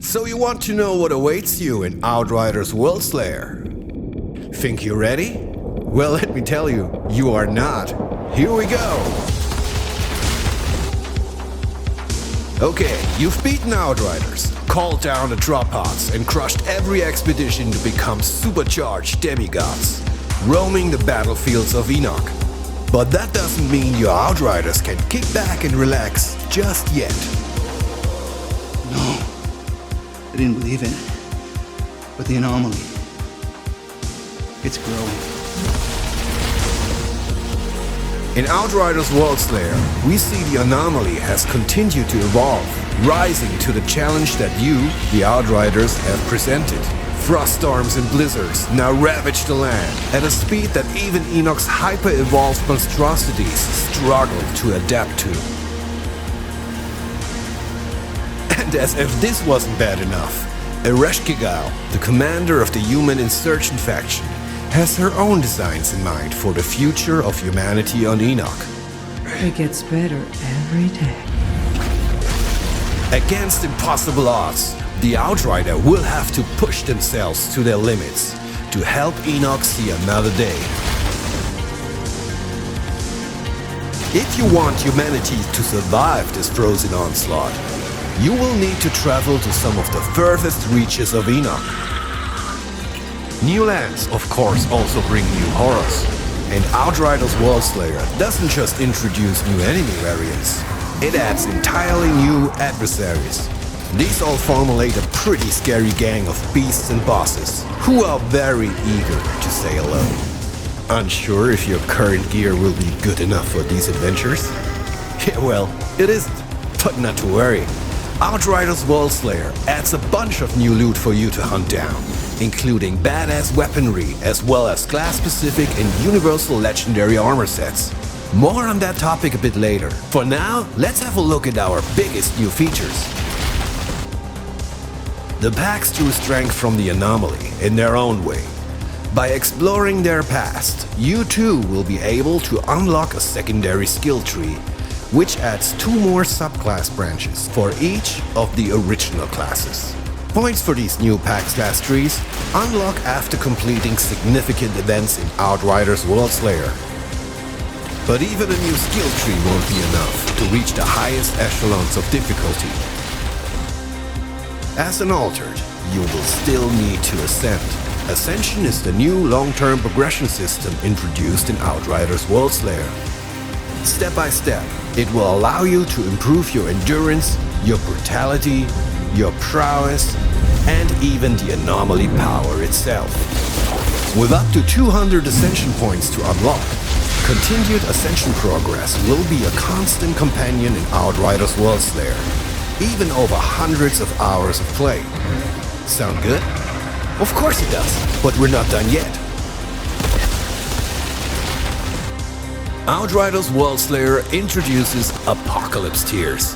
So you want to know what awaits you in Outriders Worldslayer? Think you're ready? Well, let me tell you, you are not. Here we go! Okay, you've beaten Outriders, called down the drop pods, and crushed every expedition to become supercharged demigods, roaming the battlefields of Enoch. But that doesn't mean your Outriders can kick back and relax just yet. No, I didn't believe it. But the anomaly, it's growing. In Outriders Worldslayer, we see the anomaly has continued to evolve, rising to the challenge that you, the Outriders, have presented. Frost storms and blizzards now ravage the land at a speed that even Enoch's hyper-evolved monstrosities struggle to adapt to. And as if this wasn't bad enough, Ereshkigal, the commander of the human insurgent faction, has her own designs in mind for the future of humanity on Enoch. It gets better every day. Against impossible odds, the Outrider will have to push themselves to their limits to help Enoch see another day. If you want humanity to survive this frozen onslaught, you will need to travel to some of the furthest reaches of Enoch. New lands, of course, also bring new horrors. And Outriders Worldslayer doesn't just introduce new enemy variants, it adds entirely new adversaries. These all formulate a pretty scary gang of beasts and bosses, who are very eager to say hello. Unsure if your current gear will be good enough for these adventures? Yeah, well, it isn't, but not to worry. Outriders Worldslayer adds a bunch of new loot for you to hunt down, including badass weaponry as well as class-specific and universal legendary armor sets. More on that topic a bit later. For now, let's have a look at our biggest new features. The packs drew strength from the anomaly in their own way. By exploring their past, you too will be able to unlock a secondary skill tree, which adds 2 more subclass branches for each of the original classes. Points for these new pack/class trees unlock after completing significant events in Outriders Worldslayer. But even a new skill tree won't be enough to reach the highest echelons of difficulty. As an altered, you will still need to ascend. Ascension is the new long-term progression system introduced in Outriders Worldslayer. Step by step, it will allow you to improve your endurance, your brutality, your prowess, and even the anomaly power itself. With up to 200 ascension points to unlock, continued ascension progress will be a constant companion in Outriders Worldslayer, even over hundreds of hours of play. Sound good? Of course it does, but we're not done yet. Outriders Worldslayer introduces Apocalypse tiers,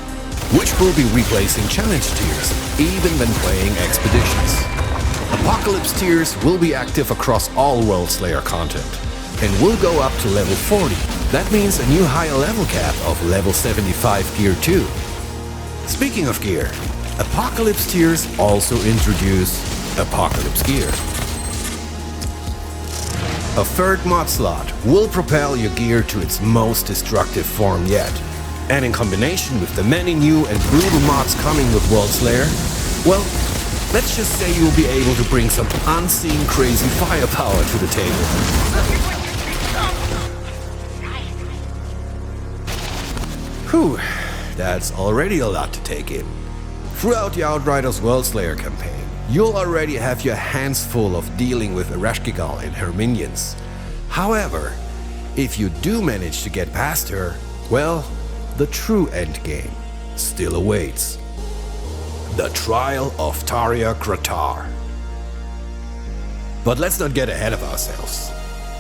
which will be replacing challenge tiers, even when playing expeditions. Apocalypse tiers will be active across all Worldslayer content, and will go up to level 40. That means a new higher level cap of level 75 gear too. Speaking of gear, Apocalypse tiers also introduce Apocalypse gear. A third mod slot will propel your gear to its most destructive form yet. And in combination with the many new and brutal mods coming with Worldslayer, well, let's just say you'll be able to bring some unseen crazy firepower to the table. Whew, that's already a lot to take in. Throughout the Outriders Worldslayer campaign, you'll already have your hands full of dealing with Ereshkigal and her minions. However, if you do manage to get past her, well, the true endgame still awaits. The Trial of Taria Kratar. But let's not get ahead of ourselves.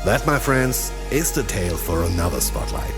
That, my friends, is the tale for another spotlight.